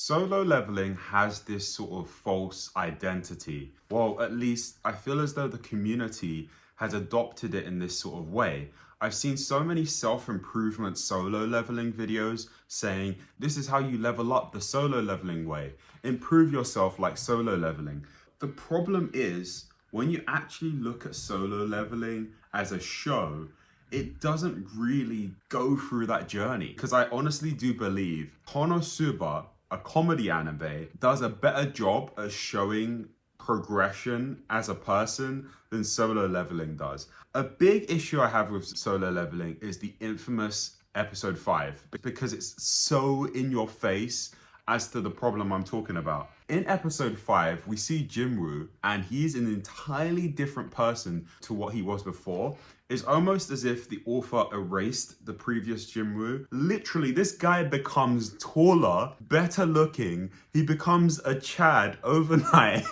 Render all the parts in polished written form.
Solo leveling has this sort of false identity. Well, at least I feel as though the community has adopted it in this sort of way. I've seen so many self-improvement solo leveling videos saying, this is how you level up the solo leveling way. Improve yourself like solo leveling. The problem is, when you actually look at solo leveling as a show, it doesn't really go through that journey. Because I honestly do believe KonoSuba, a comedy anime, does a better job at showing progression as a person than solo leveling does. A big issue I have with solo leveling is the infamous episode 5, because it's so in your face as to the problem I'm talking about. In episode 5, we see Jinwoo, and he's an entirely different person to what he was before. It's almost as if the author erased the previous Jinwoo. Literally, this guy becomes taller, better looking. He becomes a Chad overnight.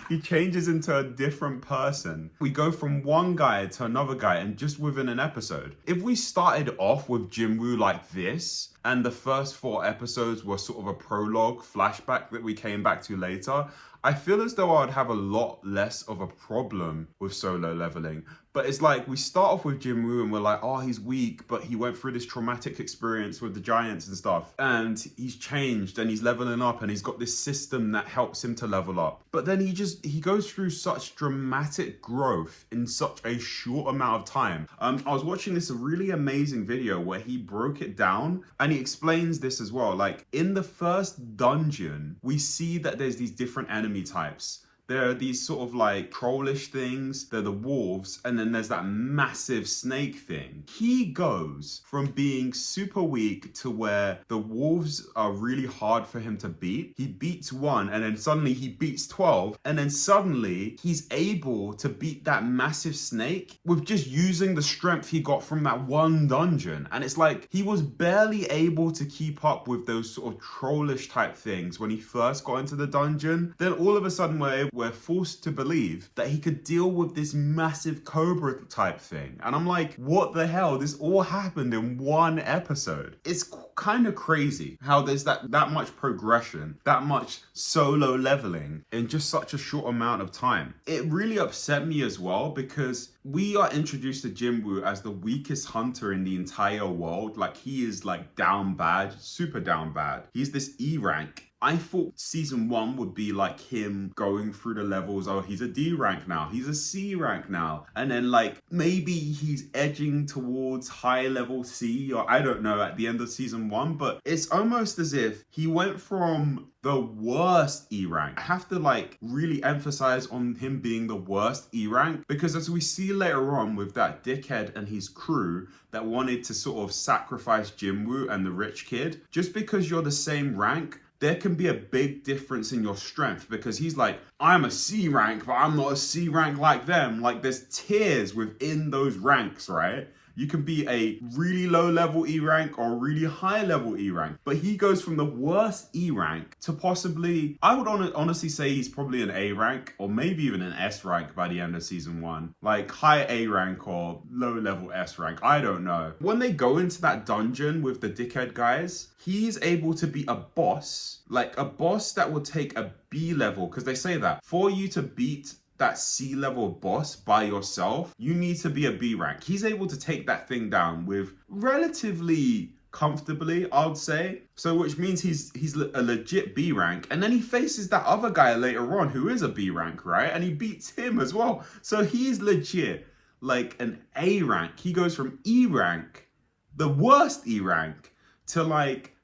He changes into a different person. We go from one guy to another guy, and just within an episode. If we started off with Jinwoo like this, and the first 4 episodes were sort of a prologue flashback that we came back to later, I feel as though I'd have a lot less of a problem with solo leveling. But it's like, we start off with Jinwoo and we're like, oh, he's weak, but he went through this traumatic experience with the giants and stuff. And he's changed and he's leveling up and he's got this system that helps him to level up. But then he goes through such dramatic growth in such a short amount of time. I was watching this really amazing video where he broke it down, and he explains this as well. Like, in the first dungeon, we see that there's these different enemy types. There are these sort of like trollish things, they're the wolves, and then there's that massive snake thing. He goes from being super weak to where the wolves are really hard for him to beat. He beats one, and then suddenly he beats 12, and then suddenly he's able to beat that massive snake with just using the strength he got from that one dungeon. And it's like, he was barely able to keep up with those sort of trollish type things when he first got into the dungeon. Then all of a sudden we're forced to believe that he could deal with this massive cobra type thing. And I'm like, what the hell? This all happened in one episode. It's kind of crazy how there's that much progression, that much solo leveling in just such a short amount of time. It really upset me as well, because we are introduced to Jinwoo as the weakest hunter in the entire world. Like, he is like down bad, super down bad. He's this E rank. I thought season 1 would be like him going through the levels. Oh, he's a D rank now. He's a C rank now. And then like maybe he's edging towards high level C, or I don't know, at the end of season 1. But it's almost as if he went from the worst E rank. I have to like really emphasize on him being the worst E rank, because as we see later on with that dickhead and his crew that wanted to sort of sacrifice Jinwoo and the rich kid, just because you're the same rank, there can be a big difference in your strength, because he's like, I'm a C rank, but I'm not a C rank like them. Like, there's tiers within those ranks, right? You can be a really low level E rank or a really high level E rank. But he goes from the worst E rank to possibly, I would honestly say he's probably an A rank, or maybe even an S rank by the end of season 1. Like high A rank or low level S rank, I don't know. When they go into that dungeon with the dickhead guys, he's able to be a boss, like a boss that will take a B level, because they say that for you to beat that C level boss by yourself, you need to be a B rank. He's able to take that thing down with relatively comfortably, I would say. So which means he's a legit B rank. And then he faces that other guy later on who is a B rank, right? And he beats him as well. So he's legit like an A rank. He goes from E rank, the worst E rank, to like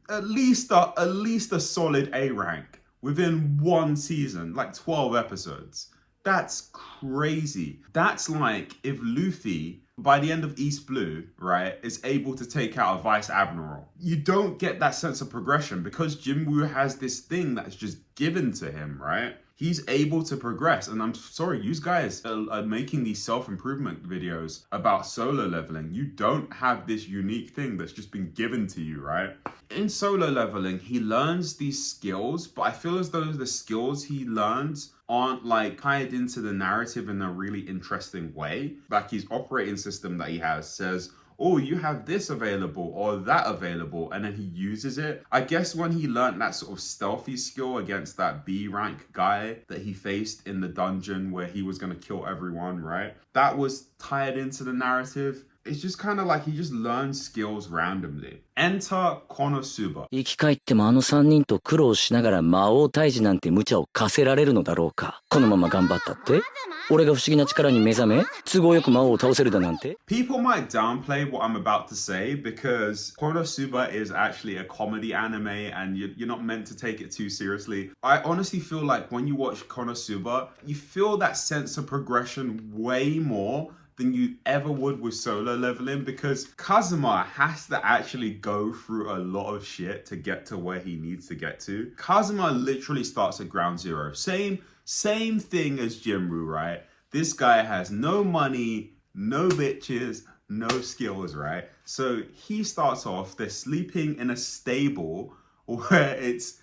at least a solid A rank within one season, like 12 episodes. That's crazy. That's like if Luffy, by the end of East Blue, right, is able to take out a vice admiral. You don't get that sense of progression because Jinwoo has this thing that's just given to him, right? He's able to progress. And I'm sorry, you guys are making these self-improvement videos about solo leveling. You don't have this unique thing that's just been given to you, right? In solo leveling, he learns these skills, but I feel as though the skills he learns aren't like tied into the narrative in a really interesting way. Like his operating system that he has says, oh, you have this available or that available, and then he uses it. I guess when he learned that sort of stealthy skill against that B rank guy that he faced in the dungeon where he was going to kill everyone, right? That was tied into the narrative. It's just kind of like he just learns skills randomly. Enter Konosuba. 生き返ってもあの3人と苦労しながら魔王退治なんて無茶を課せられるのだろうか。このまま頑張ったって俺が不思議な力に目覚め都合よく魔王を倒せるだなんて People might downplay what I'm about to say because Konosuba is actually a comedy anime and you're not meant to take it too seriously. I honestly feel like when you watch Konosuba, you feel that sense of progression way more than you ever would with solo leveling because Kazuma has to actually go through a lot of shit to get to where he needs to get to. Kazuma literally starts at ground zero. Same thing as Jinru, right? This guy has no money, no bitches, no skills, right? So he starts off, they're sleeping in a stable where it's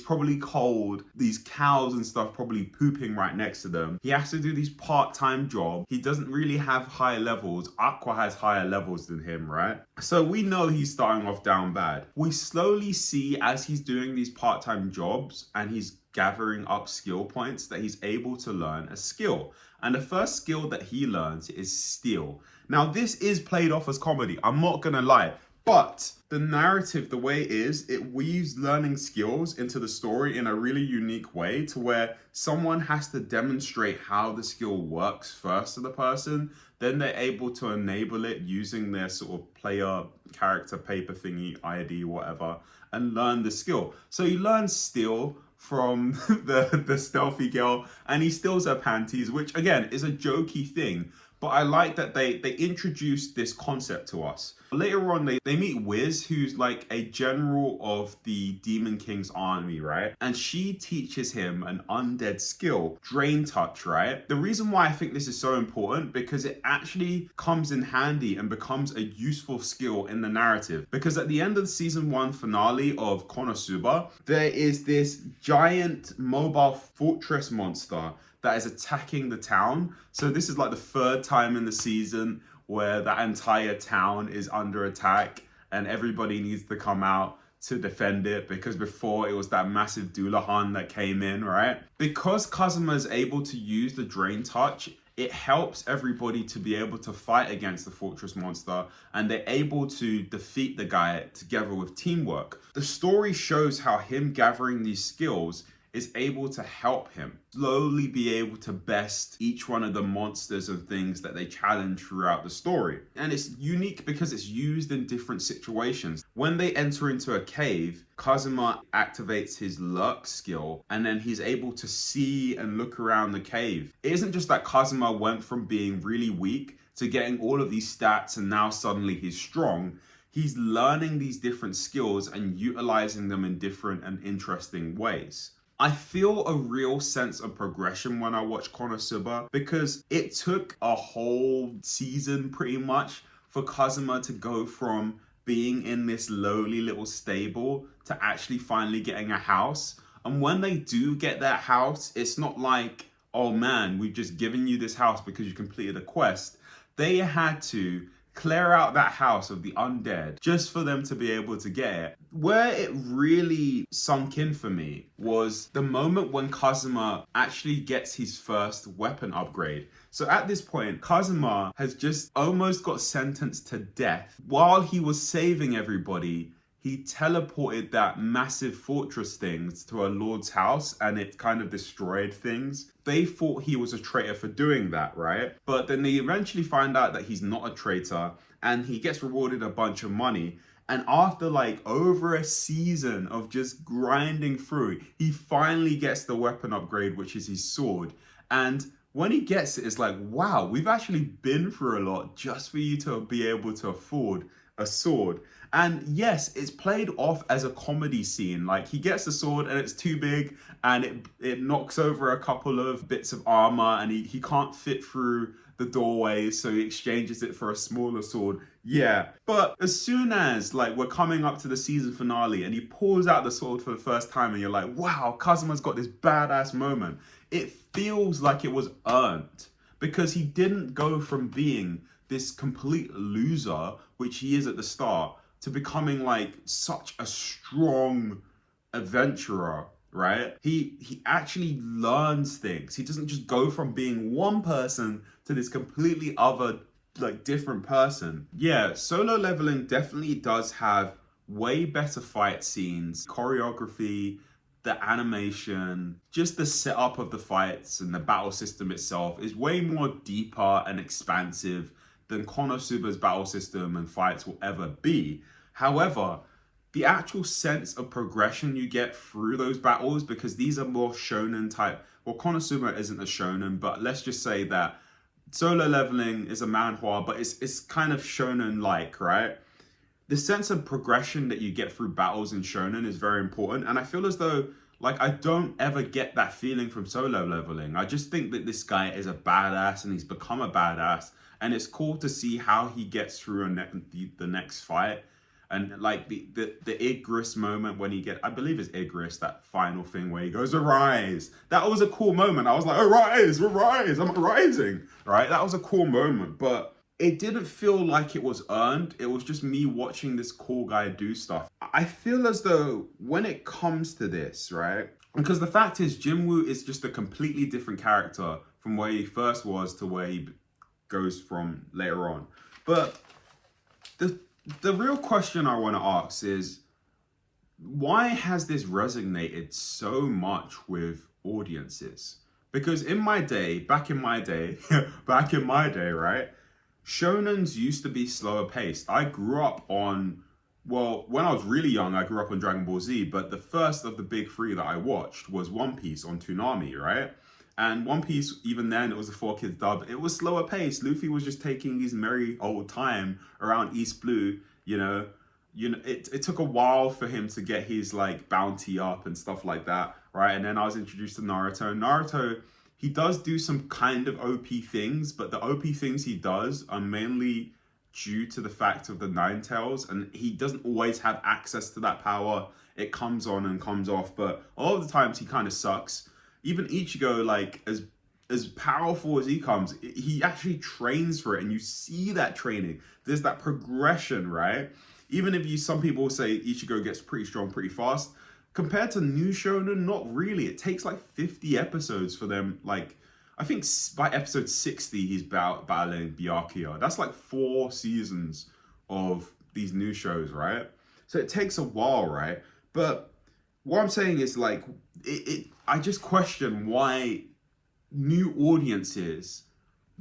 probably cold. These cows and stuff probably pooping right next to them. He has to do these part-time jobs. He doesn't really have high levels. Aqua has higher levels than him, right? So we know he's starting off down bad. We slowly see as he's doing these part-time jobs and he's gathering up skill points that he's able to learn a skill. And the first skill that he learns is steal. Now this is played off as comedy. I'm not gonna lie. But the narrative, the way it is, it weaves learning skills into the story in a really unique way to where someone has to demonstrate how the skill works first to the person. Then they're able to enable it using their sort of player character paper thingy, ID, whatever, and learn the skill. So he learns steal from the stealthy girl and he steals her panties, which again is a jokey thing. But I like that they introduced this concept to us. Later on, they meet Wiz, who's like a general of the Demon King's army, right? And she teaches him an undead skill, Drain Touch, right? The reason why I think this is so important, because it actually comes in handy and becomes a useful skill in the narrative. Because at the end of the season 1 finale of Konosuba, there is this giant mobile fortress monster that is attacking the town. So this is like the 3rd time in the season where that entire town is under attack and everybody needs to come out to defend it, because before it was that massive Doulahan that came in, right? Because Kazuma is able to use the Drain Touch, it helps everybody to be able to fight against the fortress monster, and they're able to defeat the guy together with teamwork. The story shows how him gathering these skills is able to help him slowly be able to best each one of the monsters and things that they challenge throughout the story. And it's unique because it's used in different situations. When they enter into a cave, Kazuma activates his lurk skill and then he's able to see and look around the cave. It isn't just that Kazuma went from being really weak to getting all of these stats and now suddenly he's strong. He's learning these different skills and utilizing them in different and interesting ways. I feel a real sense of progression when I watch Konosuba because it took a whole season pretty much for Kazuma to go from being in this lowly little stable to actually finally getting a house. And when they do get that house, it's not like, oh man, we've just given you this house because you completed a quest. They had to clear out that house of the undead just for them to be able to get it. Where it really sunk in for me was the moment when Kazuma actually gets his first weapon upgrade. So at this point, Kazuma has just almost got sentenced to death. While he was saving everybody, he teleported that massive fortress thing to a lord's house and it kind of destroyed things. They thought he was a traitor for doing that, right? But then they eventually find out that he's not a traitor and he gets rewarded a bunch of money. And after like over a season of just grinding through, he finally gets the weapon upgrade, which is his sword. And when he gets it, it's like, wow, we've actually been through a lot just for you to be able to afford a sword. And yes, it's played off as a comedy scene. Like he gets the sword and it's too big and it knocks over a couple of bits of armor and he can't fit through the doorway, so he exchanges it for a smaller sword. Yeah, but as soon as like we're coming up to the season finale and he pulls out the sword for the first time and you're like, wow, Kazuma's got this badass moment. It feels like it was earned because he didn't go from being this complete loser, which he is at the start, to becoming like such a strong adventurer, right? He actually learns things. He doesn't just go from being one person to this completely other, like, different person. Yeah, Solo Leveling definitely does have way better fight scenes, choreography, the animation, just the setup of the fights and the battle system itself is way more deeper and expansive than KonoSuba's battle system and fights will ever be. However, the actual sense of progression you get through those battles, because these are more shonen type, well, Konosuba isn't a shonen, but let's just say that Solo Leveling is a manhwa, but it's kind of shonen-like, right? The sense of progression that you get through battles in shonen is very important, and I feel as though, like, I don't ever get that feeling from Solo Leveling. I just think that this guy is a badass and he's become a badass, and it's cool to see how he gets through the next fight. And like the Igris moment when he I believe it's Igris, that final thing where he goes, arise. That was a cool moment. I was like, arise, arise, I'm rising, right? That was a cool moment, but it didn't feel like it was earned. It was just me watching this cool guy do stuff. I feel as though when it comes to this, right? Because the fact is, Jinwoo is just a completely different character from where he first was to where he goes from later on. But the real question I want to ask is, why has this resonated so much with audiences? Because in my day, back in my day, right, shonens used to be slower paced. I grew up on, well, when I was really young, I grew up on Dragon Ball Z, but the first of the big three that I watched was One Piece on Toonami, right? And One Piece, even then, it was a 4 kids dub. It was slower paced. Luffy was just taking his merry old time around East Blue. You know, it took a while for him to get his like bounty up and stuff like that, right? And then I was introduced to Naruto. Naruto, he does do some kind of OP things, but the OP things he does are mainly due to the fact of the Nine Tails, and he doesn't always have access to that power. It comes on and comes off, but all of the times he kind of sucks. Even Ichigo, like, as powerful as he comes, he actually trains for it, and you see that training. There's that progression, right? Even if some people say Ichigo gets pretty strong pretty fast, compared to New Shonen, not really. It takes like 50 episodes for them. Like, I think by episode 60, he's battling Byakuya. That's like 4 seasons of these new shows, right? So it takes a while, right? But what I'm saying is, like, I just question why new audiences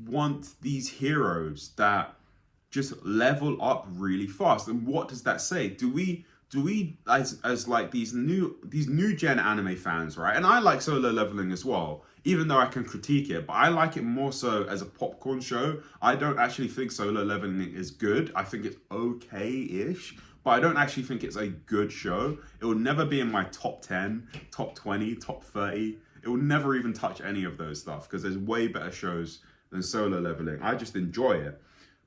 want these heroes that just level up really fast. And what does that say? Do we as like these new gen anime fans, right? And I like Solo Leveling as well, even though I can critique it, but I like it more so as a popcorn show. I don't actually think Solo Leveling is good. I think it's okay-ish, but I don't actually think it's a good show. It will never be in my top 10, top 20, top 30. It will never even touch any of those stuff because there's way better shows than Solo Leveling. I just enjoy it.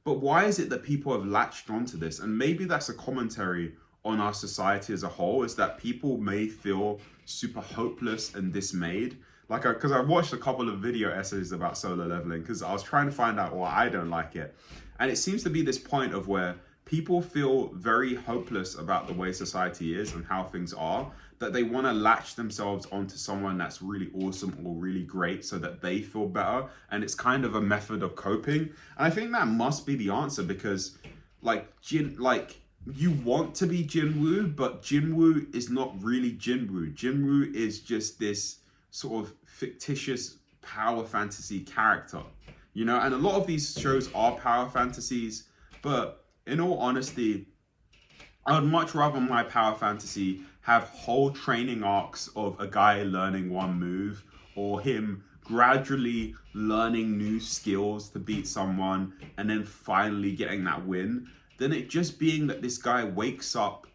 But why is it that people have latched onto this? And maybe that's a commentary on our society as a whole, is that people may feel super hopeless and dismayed. Like, because I watched a couple of video essays about Solo Leveling because I was trying to find out why I don't like it. And it seems to be this point of where people feel very hopeless about the way society is and how things are, that they want to latch themselves onto someone that's really awesome or really great so that they feel better. And it's kind of a method of coping. And I think that must be the answer, because you want to be Jinwoo, but Jinwoo is not really Jinwoo. Jinwoo is just this sort of fictitious power fantasy character, you know? And a lot of these shows are power fantasies, but in all honesty, I would much rather my power fantasy have whole training arcs of a guy learning one move, or him gradually learning new skills to beat someone and then finally getting that win, than it just being that this guy wakes up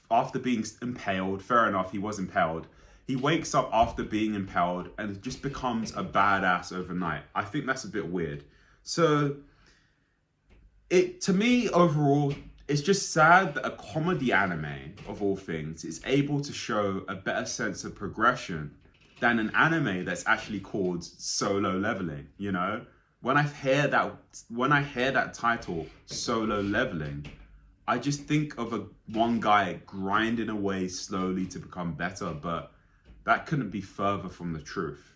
after being impaled. Fair enough, he was impaled. He wakes up after being impaled and just becomes a badass overnight. I think that's a bit weird. So to me, overall, it's just sad that a comedy anime, of all things, is able to show a better sense of progression than an anime that's actually called Solo Leveling, you know? when I hear that title, Solo Leveling, I just think of one guy grinding away slowly to become better, but that couldn't be further from the truth.